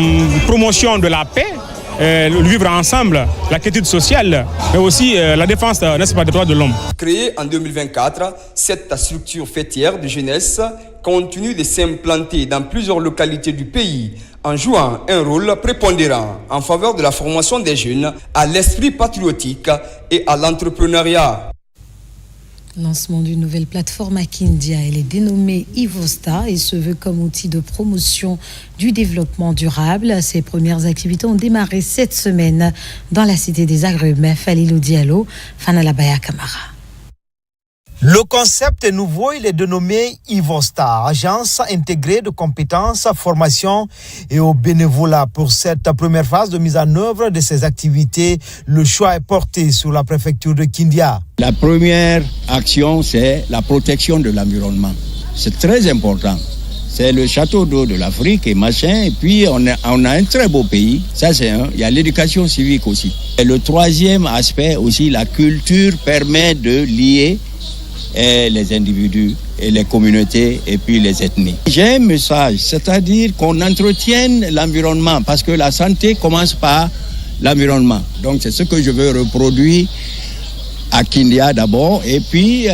promotion de la paix, le vivre ensemble, la quiétude sociale, mais aussi la défense, n'est-ce pas, des droits de l'homme. Créée en 2024, cette structure fêtière de jeunesse continue de s'implanter dans plusieurs localités du pays en jouant un rôle prépondérant en faveur de la formation des jeunes à l'esprit patriotique et à l'entrepreneuriat. Lancement d'une nouvelle plateforme à Kindia. Elle est dénommée Ivosta et se veut comme outil de promotion du développement durable. Ses premières activités ont démarré cette semaine dans la cité des agrumes. Falilou Diallo, Fanalabaya Kamara. Le concept est nouveau, il est dénommé Ivosta, agence intégrée de compétences, formation et au bénévolat. Pour cette première phase de mise en œuvre de ces activités, le choix est porté sur la préfecture de Kindia. La première action, c'est la protection de l'environnement. C'est très important. C'est le château d'eau de l'Afrique et machin. Et puis, on a un très beau pays. Ça, c'est un. Il y a l'éducation civique aussi. Et le troisième aspect aussi, la culture permet de lier les individus et les communautés et puis les ethnies. J'ai un message, c'est-à-dire qu'on entretienne l'environnement parce que la santé commence par l'environnement. Donc c'est ce que je veux reproduire à Kindia d'abord et puis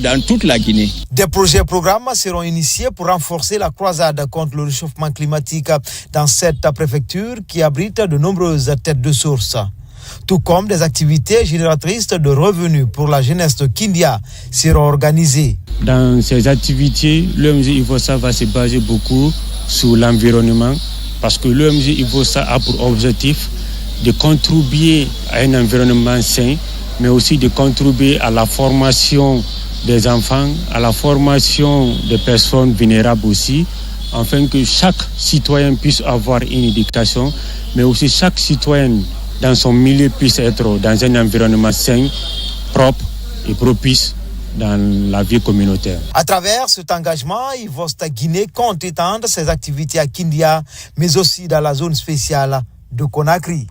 dans toute la Guinée. Des projets et programmes seront initiés pour renforcer la croisade contre le réchauffement climatique dans cette préfecture qui abrite de nombreuses têtes de source. Tout comme des activités génératrices de revenus pour la jeunesse de Kindia seront organisées. Dans ces activités, l'ONG Ivosta va se baser beaucoup sur l'environnement parce que l'ONG Ivosta a pour objectif de contribuer à un environnement sain, mais aussi de contribuer à la formation des enfants, à la formation des personnes vulnérables aussi, afin que chaque citoyen puisse avoir une éducation, mais aussi chaque citoyen dans son milieu puisse être dans un environnement sain, propre et propice dans la vie communautaire. À travers cet engagement, Ivosta Guinée compte étendre ses activités à Kindia, mais aussi dans la zone spéciale de Conakry.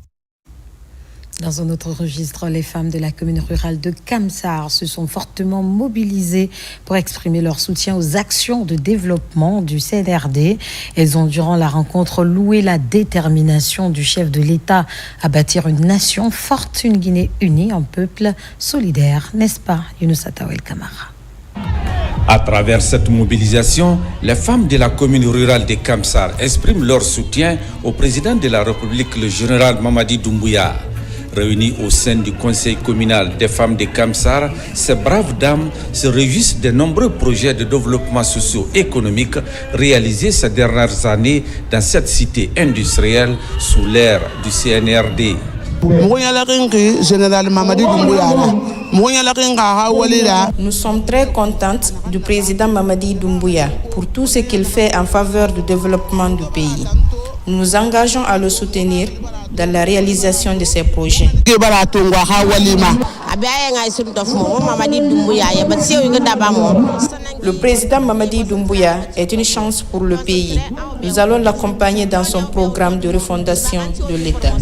Dans un autre registre, les femmes de la commune rurale de Kamsar se sont fortement mobilisées pour exprimer leur soutien aux actions de développement du CNRD. Elles ont, durant la rencontre, loué la détermination du chef de l'État à bâtir une nation forte, une Guinée unie, un peuple solidaire. N'est-ce pas, Younoussa Tawel Kamara? À travers cette mobilisation, les femmes de la commune rurale de Kamsar expriment leur soutien au président de la République, le général Mamadi Doumbouya. Réunies au sein du conseil communal des femmes de Kamsar, ces braves dames se réjouissent des nombreux projets de développement socio-économique réalisés ces dernières années dans cette cité industrielle sous l'ère du CNRD. Nous sommes très contentes du président Mamadi Doumbouya pour tout ce qu'il fait en faveur du développement du pays. Nous nous engageons à le soutenir dans la réalisation de ces projets. Le président Mamadi Doumbouya est une chance pour le pays. Nous allons l'accompagner dans son programme de refondation de l'État.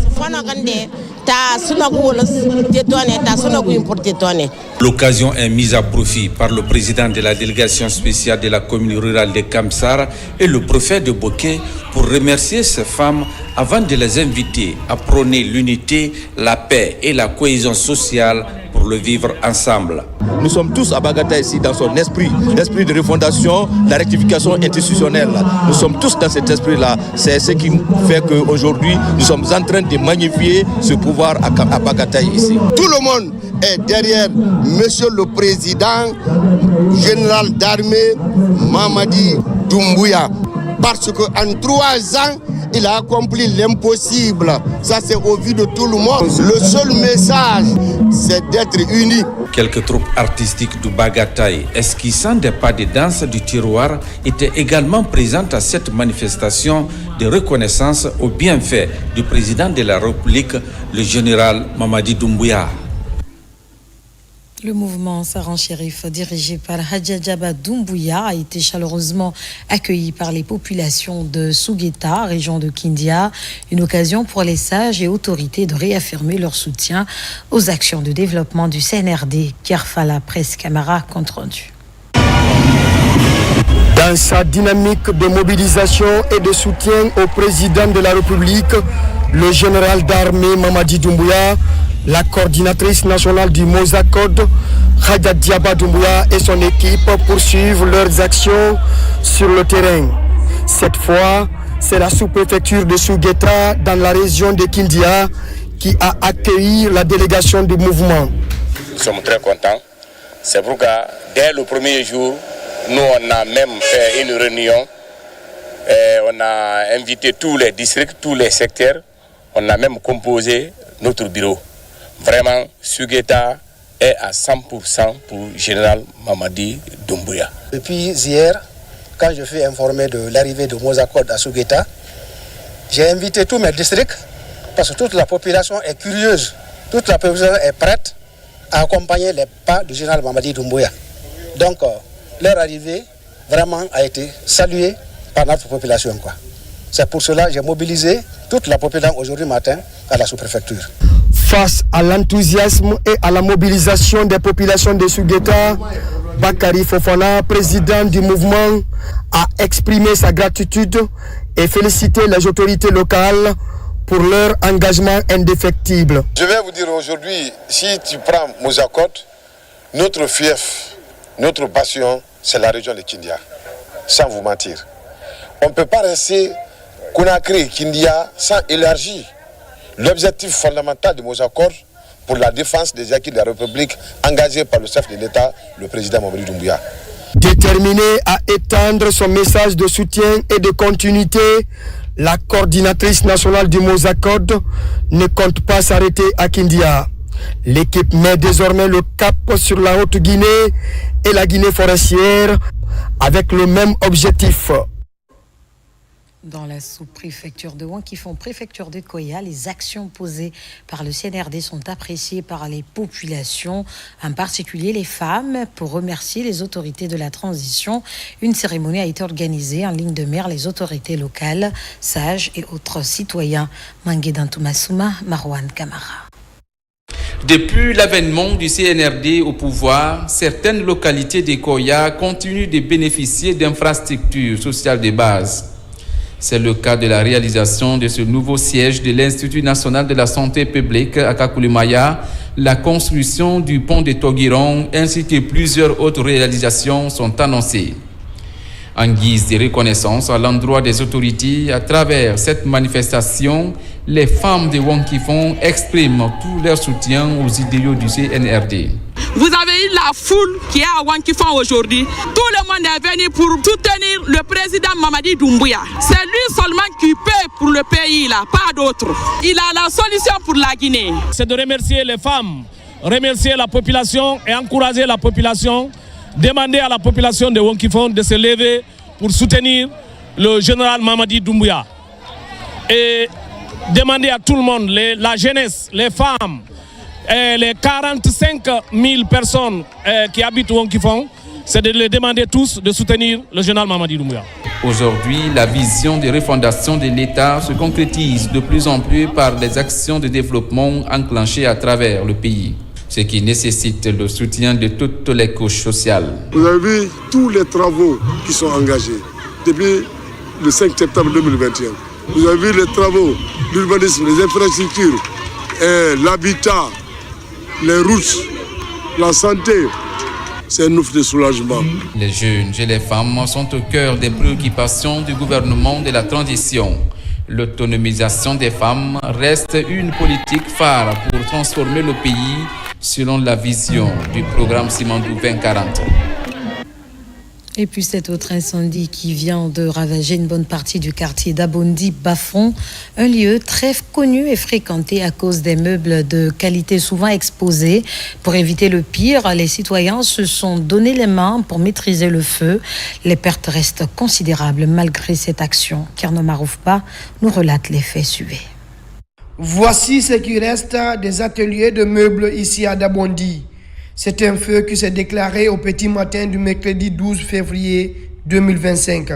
L'occasion est mise à profit par le président de la délégation spéciale de la commune rurale de Kamsar et le préfet de Boké pour remercier ces femmes avant de les inviter à prôner l'unité, la paix et la cohésion sociale pour le vivre ensemble. Nous sommes tous à Bagata ici dans son esprit, l'esprit de refondation, la rectification institutionnelle. Nous sommes tous dans cet esprit-là. C'est ce qui fait qu'aujourd'hui, nous sommes en train de magnifier ce pouvoir à Bagata ici. Tout le monde est derrière Monsieur le Président, général d'armée Mamadi Doumbouya. Parce qu'en 3 ans, il a accompli l'impossible. Ça, c'est au vu de tout le monde. Le seul message, c'est d'être unis. Quelques troupes artistiques du Bagataï, esquissant des pas de danse du tiroir, étaient également présentes à cette manifestation de reconnaissance aux bienfaits du président de la République, le général Mamadi Doumbouya. Le mouvement Saran Chérif, dirigé par Hadja Djaba Doumbouya, a été chaleureusement accueilli par les populations de Sougueta, région de Kindia. Une occasion pour les sages et autorités de réaffirmer leur soutien aux actions de développement du CNRD. Kerfala Presse Camara, compte rendu. Dans sa dynamique de mobilisation et de soutien au président de la République, le général d'armée Mamadi Doumbouya, la coordinatrice nationale du Mozakod, Hadja Djaba Doumbouya et son équipe poursuivent leurs actions sur le terrain. Cette fois, c'est la sous-préfecture de Sougueta dans la région de Kindia qui a accueilli la délégation du mouvement. Nous sommes très contents. C'est pourquoi, dès le premier jour, nous on a même fait une réunion. On a invité tous les districts, tous les secteurs. On a même composé notre bureau. Vraiment, Sougueta est à 100% pour le général Mamadi Doumbouya. Depuis hier, quand je fus informé de l'arrivée de Mozakod à Sougueta, j'ai invité tous mes districts parce que toute la population est curieuse, toute la population est prête à accompagner les pas du général Mamadi Doumbouya. Donc, leur arrivée vraiment a été saluée par notre population. C'est pour cela que j'ai mobilisé toute la population aujourd'hui matin à la sous-préfecture. Face à l'enthousiasme et à la mobilisation des populations de Sougueta, Bakari Fofana, président du mouvement, a exprimé sa gratitude et félicité les autorités locales pour leur engagement indéfectible. Je vais vous dire aujourd'hui, si tu prends Mozakot, notre fief, notre passion, c'est la région de Kindia, sans vous mentir. On ne peut pas rester Conakry, Kindia, sans élargir l'objectif fondamental de Mozakot pour la défense des acquis de la République engagé par le chef de l'État, le président Mamadi Doumbouya. Déterminée à étendre son message de soutien et de continuité, la coordinatrice nationale du Mozakot ne compte pas s'arrêter à Kindia. L'équipe met désormais le cap sur la Haute-Guinée et la Guinée forestière avec le même objectif. Dans la sous-préfecture de Wankifon, préfecture de Koya, les actions posées par le CNRD sont appréciées par les populations, en particulier les femmes, pour remercier les autorités de la transition. Une cérémonie a été organisée en ligne de mer, les autorités locales, sages et autres citoyens. Manguedantumasuma, Marwan Kamara. Depuis l'avènement du CNRD au pouvoir, certaines localités de Koya continuent de bénéficier d'infrastructures sociales de base. C'est le cas de la réalisation de ce nouveau siège de l'Institut national de la santé publique à Kakulimaya, la construction du pont de Togiron ainsi que plusieurs autres réalisations sont annoncées. En guise de reconnaissance à l'endroit des autorités, à travers cette manifestation, les femmes de Wankifon expriment tout leur soutien aux idéaux du CNRD. Vous avez eu la foule qui est à Wankifon aujourd'hui. Tout le monde est venu pour soutenir le président Mamadi Doumbouya. C'est lui seulement qui paie pour le pays, là, pas d'autres. Il a la solution pour la Guinée. C'est de remercier les femmes, remercier la population et encourager la population, demander à la population de Wankifon de se lever pour soutenir le général Mamadi Doumbouya. Et demander à tout le monde, la jeunesse, les femmes, les 45 000 personnes qui habitent Wankifon, c'est de les demander tous de soutenir le général Mamadi Doumbouya. Aujourd'hui, la vision de refondation de l'État se concrétise de plus en plus par les actions de développement enclenchées à travers le pays, ce qui nécessite le soutien de toutes les couches sociales. Vous avez vu tous les travaux qui sont engagés depuis le 5 septembre 2021. Vous avez vu les travaux, l'urbanisme, les infrastructures, l'habitat, les routes, la santé. C'est un ouf de soulagement. Les jeunes et les femmes sont au cœur des préoccupations du gouvernement de la transition. L'autonomisation des femmes reste une politique phare pour transformer le pays selon la vision du programme Simandou 2040. Et puis cet autre incendie qui vient de ravager une bonne partie du quartier d'Abondi-Bafon, un lieu très connu et fréquenté à cause des meubles de qualité souvent exposés. Pour éviter le pire, les citoyens se sont donné les mains pour maîtriser le feu. Les pertes restent considérables malgré cette action. Kerno Maroufpa nous relate les faits suivants. Voici ce qui reste des ateliers de meubles ici à Dabondi. C'est un feu qui s'est déclaré au petit matin du mercredi 12 février 2025.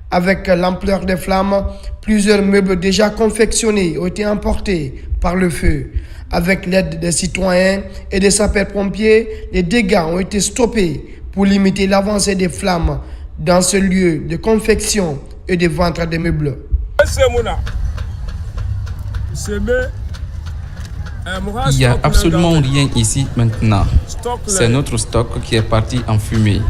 Avec l'ampleur des flammes, plusieurs meubles déjà confectionnés ont été emportés par le feu. Avec l'aide des citoyens et des sapeurs-pompiers, les dégâts ont été stoppés pour limiter l'avancée des flammes dans ce lieu de confection et de vente des meubles. Il n'y a absolument rien ici maintenant. C'est notre stock qui est parti en fumée.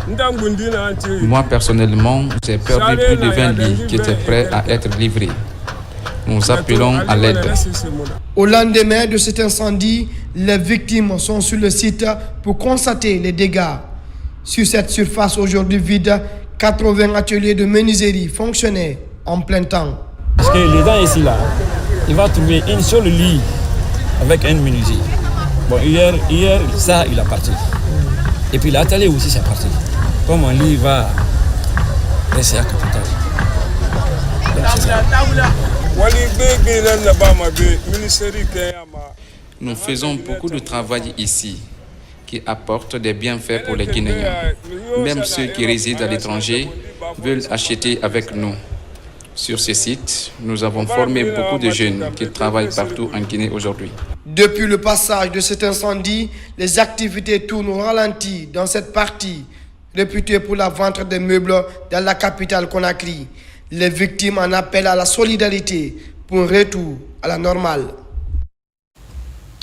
Moi, personnellement, j'ai perdu plus de 20 lits qui étaient prêts à être livrés. Nous appelons à l'aide. Au lendemain de cet incendie, les victimes sont sur le site pour constater les dégâts. Sur cette surface aujourd'hui vide, 80 ateliers de menuiserie fonctionnaient en plein temps. Parce que les gens ici, là, il va trouver une seule lit avec un menuisier. Bon, hier, ça, il a parti. Et puis l'atelier aussi, c'est parti. Comme un lit va rester à Capital. Nous faisons beaucoup de travail ici qui apporte des bienfaits pour les Guinéens. Même ceux qui résident à l'étranger veulent acheter avec nous. Sur ce site, nous avons formé beaucoup de jeunes qui travaillent partout en Guinée aujourd'hui. Depuis le passage de cet incendie, les activités tournent au ralenti dans cette partie réputée pour la vente des meubles dans la capitale Conakry. Les victimes en appellent à la solidarité pour un retour à la normale.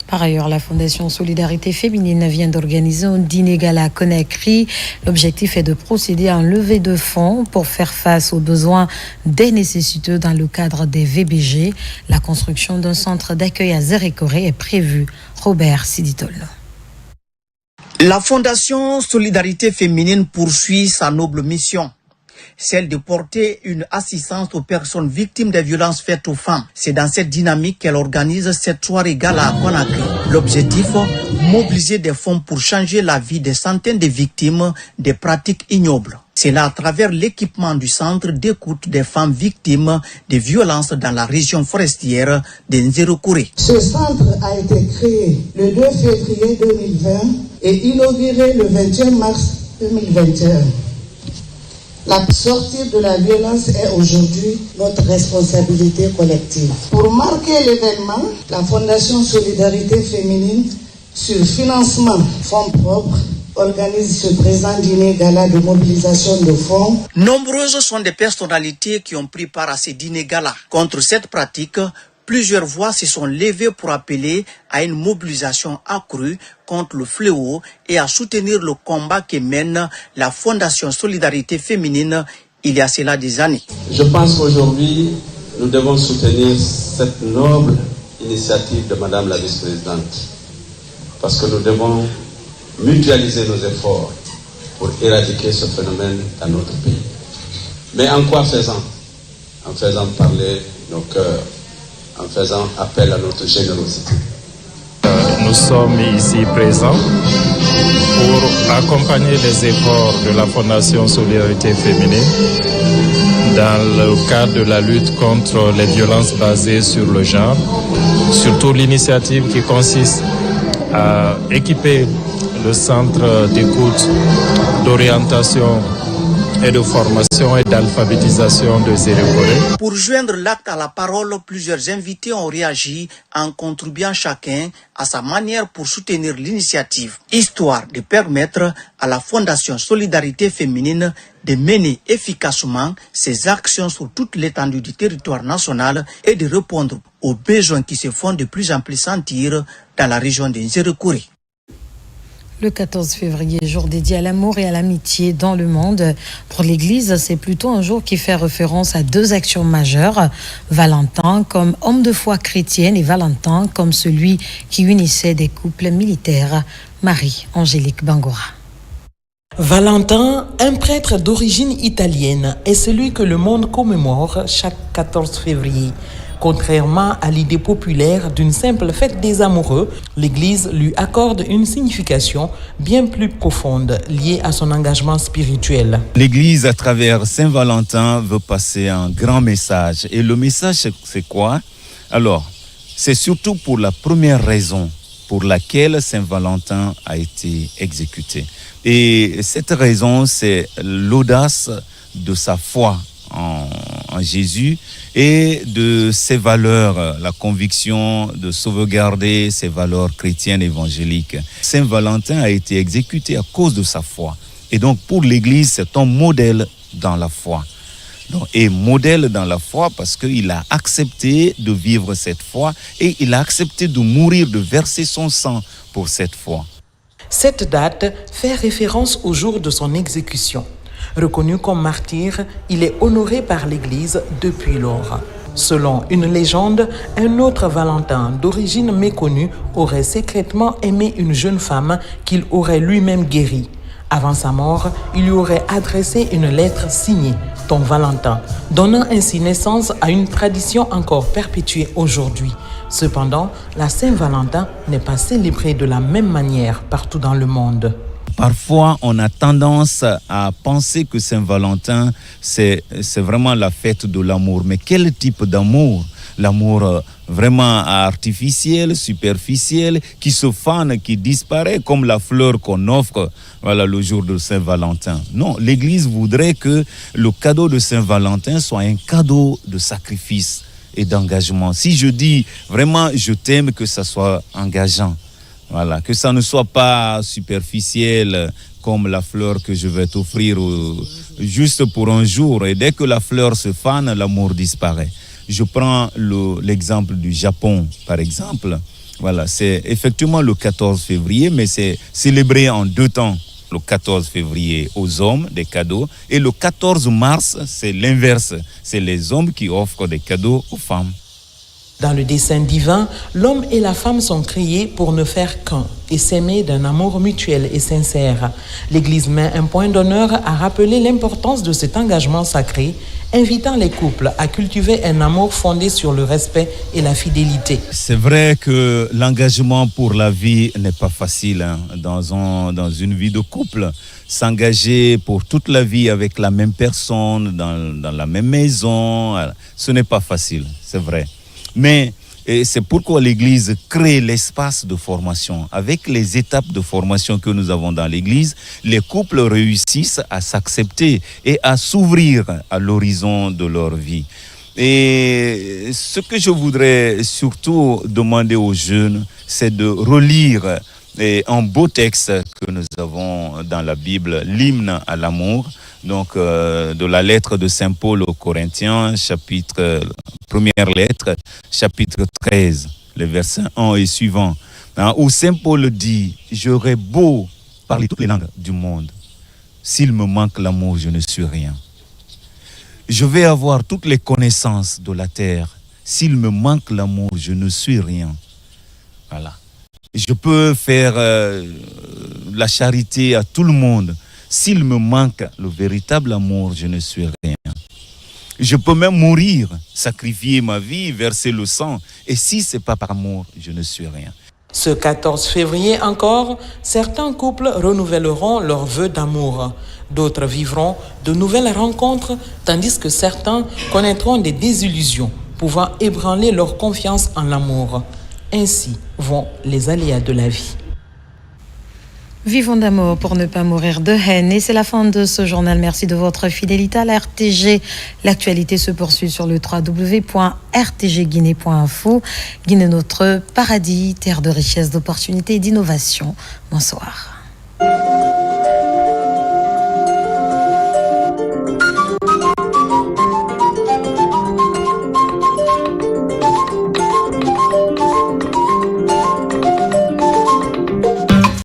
Par ailleurs, la Fondation Solidarité Féminine vient d'organiser un dîner gala à Conakry. L'objectif est de procéder à un levée de fonds pour faire face aux besoins des nécessiteux dans le cadre des VBG. La construction d'un centre d'accueil à Zérékoré est prévue. Robert Siditol. La Fondation Solidarité Féminine poursuit sa noble mission, celle de porter une assistance aux personnes victimes des violences faites aux femmes. C'est dans cette dynamique qu'elle organise cette soirée gala à Conakry. L'objectif, mobiliser des fonds pour changer la vie des centaines de victimes des pratiques ignobles. C'est là à travers l'équipement du centre d'écoute des femmes victimes de violences dans la région forestière de Nzéroukouré. Ce centre a été créé le 2 février 2020 et inauguré le 21 mars 2021. La sortie de la violence est aujourd'hui notre responsabilité collective. Pour marquer l'événement, la Fondation Solidarité Féminine, sur financement fonds propres, organise ce présent dîner gala de mobilisation de fonds. Nombreuses sont des personnalités qui ont pris part à ces dîners gala. Contre cette pratique, plusieurs voix se sont levées pour appeler à une mobilisation accrue contre le fléau et à soutenir le combat que mène la Fondation Solidarité Féminine il y a cela des années. Je pense qu'aujourd'hui, nous devons soutenir cette noble initiative de Madame la vice-présidente, parce que nous devons mutualiser nos efforts pour éradiquer ce phénomène dans notre pays. Mais en quoi faisant? En faisant parler nos cœurs, en faisant appel à notre générosité. Nous sommes ici présents pour accompagner les efforts de la Fondation Solidarité Féminine dans le cadre de la lutte contre les violences basées sur le genre, surtout l'initiative qui consiste à équiper le centre d'écoute, d'orientation et de formation et d'alphabétisation de Nzéroukouré. Pour joindre l'acte à la parole, plusieurs invités ont réagi en contribuant chacun à sa manière pour soutenir l'initiative, histoire de permettre à la Fondation Solidarité Féminine de mener efficacement ses actions sur toute l'étendue du territoire national et de répondre aux besoins qui se font de plus en plus sentir dans la région de Nzéroukouré. Le 14 février, jour dédié à l'amour et à l'amitié dans le monde. Pour l'Église, c'est plutôt un jour qui fait référence à deux actions majeures. Valentin comme homme de foi chrétienne et Valentin comme celui qui unissait des couples militaires. Marie-Angélique Bangora. Valentin, un prêtre d'origine italienne, est celui que le monde commémore chaque 14 février. Contrairement à l'idée populaire d'une simple fête des amoureux, l'Église lui accorde une signification bien plus profonde liée à son engagement spirituel. L'Église, à travers Saint-Valentin, veut passer un grand message. Et le message, c'est quoi? Alors, c'est surtout pour la première raison pour laquelle Saint-Valentin a été exécuté. Et cette raison, c'est l'audace de sa foi en Jésus et de ses valeurs, la conviction de sauvegarder ses valeurs chrétiennes évangéliques. Saint-Valentin a été exécuté à cause de sa foi. Et donc pour l'Église, c'est un modèle dans la foi. Et modèle dans la foi parce qu'il a accepté de vivre cette foi et il a accepté de mourir, de verser son sang pour cette foi. Cette date fait référence au jour de son exécution. Reconnu comme martyr, il est honoré par l'Église depuis lors. Selon une légende, un autre Valentin d'origine méconnue aurait secrètement aimé une jeune femme qu'il aurait lui-même guérie. Avant sa mort, il lui aurait adressé une lettre signée « Ton Valentin », donnant ainsi naissance à une tradition encore perpétuée aujourd'hui. Cependant, la Saint-Valentin n'est pas célébrée de la même manière partout dans le monde. Parfois, on a tendance à penser que Saint-Valentin, c'est vraiment la fête de l'amour. Mais quel type d'amour? L'amour vraiment artificiel, superficiel, qui se fane, qui disparaît, comme la fleur qu'on offre le jour de Saint-Valentin. Non, l'Église voudrait que le cadeau de Saint-Valentin soit un cadeau de sacrifice et d'engagement. Si je dis vraiment je t'aime, que ça soit engageant. Voilà, que ça ne soit pas superficiel comme la fleur que je vais t'offrir juste pour un jour. Et dès que la fleur se fane, l'amour disparaît. Je prends l'exemple du Japon, par exemple. Voilà, c'est effectivement le 14 février, mais c'est célébré en deux temps. Le 14 février aux hommes, des cadeaux. Et le 14 mars, c'est l'inverse. C'est les hommes qui offrent des cadeaux aux femmes. Dans le dessein divin, l'homme et la femme sont créés pour ne faire qu'un et s'aimer d'un amour mutuel et sincère. L'Église met un point d'honneur à rappeler l'importance de cet engagement sacré, invitant les couples à cultiver un amour fondé sur le respect et la fidélité. C'est vrai que l'engagement pour la vie n'est pas facile dans une vie de couple. s'engager pour toute la vie avec la même personne, dans la même maison. Ce n'est pas facile, c'est vrai. Mais c'est pourquoi l'Église crée l'espace de formation. Avec les étapes de formation que nous avons dans l'Église, les couples réussissent à s'accepter et à s'ouvrir à l'horizon de leur vie. Et ce que je voudrais surtout demander aux jeunes, c'est de relire un beau texte que nous avons dans la Bible, l'hymne à l'amour, donc de la lettre de Saint Paul aux Corinthiens, première lettre, chapitre 13, les versets 1 et suivants, où Saint Paul dit « J'aurais beau parler toutes les langues du monde, s'il me manque l'amour, je ne suis rien. Je vais avoir toutes les connaissances de la terre, s'il me manque l'amour, je ne suis rien. » Voilà. Je peux faire la charité à tout le monde. S'il me manque le véritable amour, je ne suis rien. Je peux même mourir, sacrifier ma vie, verser le sang. Et si ce n'est pas par amour, je ne suis rien. Ce 14 février encore, certains couples renouvelleront leurs vœux d'amour. D'autres vivront de nouvelles rencontres, tandis que certains connaîtront des désillusions, pouvant ébranler leur confiance en l'amour. Ainsi vont les aléas de la vie. Vivons d'amour pour ne pas mourir de haine. Et c'est la fin de ce journal. Merci de votre fidélité à la RTG. L'actualité se poursuit sur le www.rtgguinée.info. Guinée, notre paradis, terre de richesse, d'opportunités et d'innovation. Bonsoir.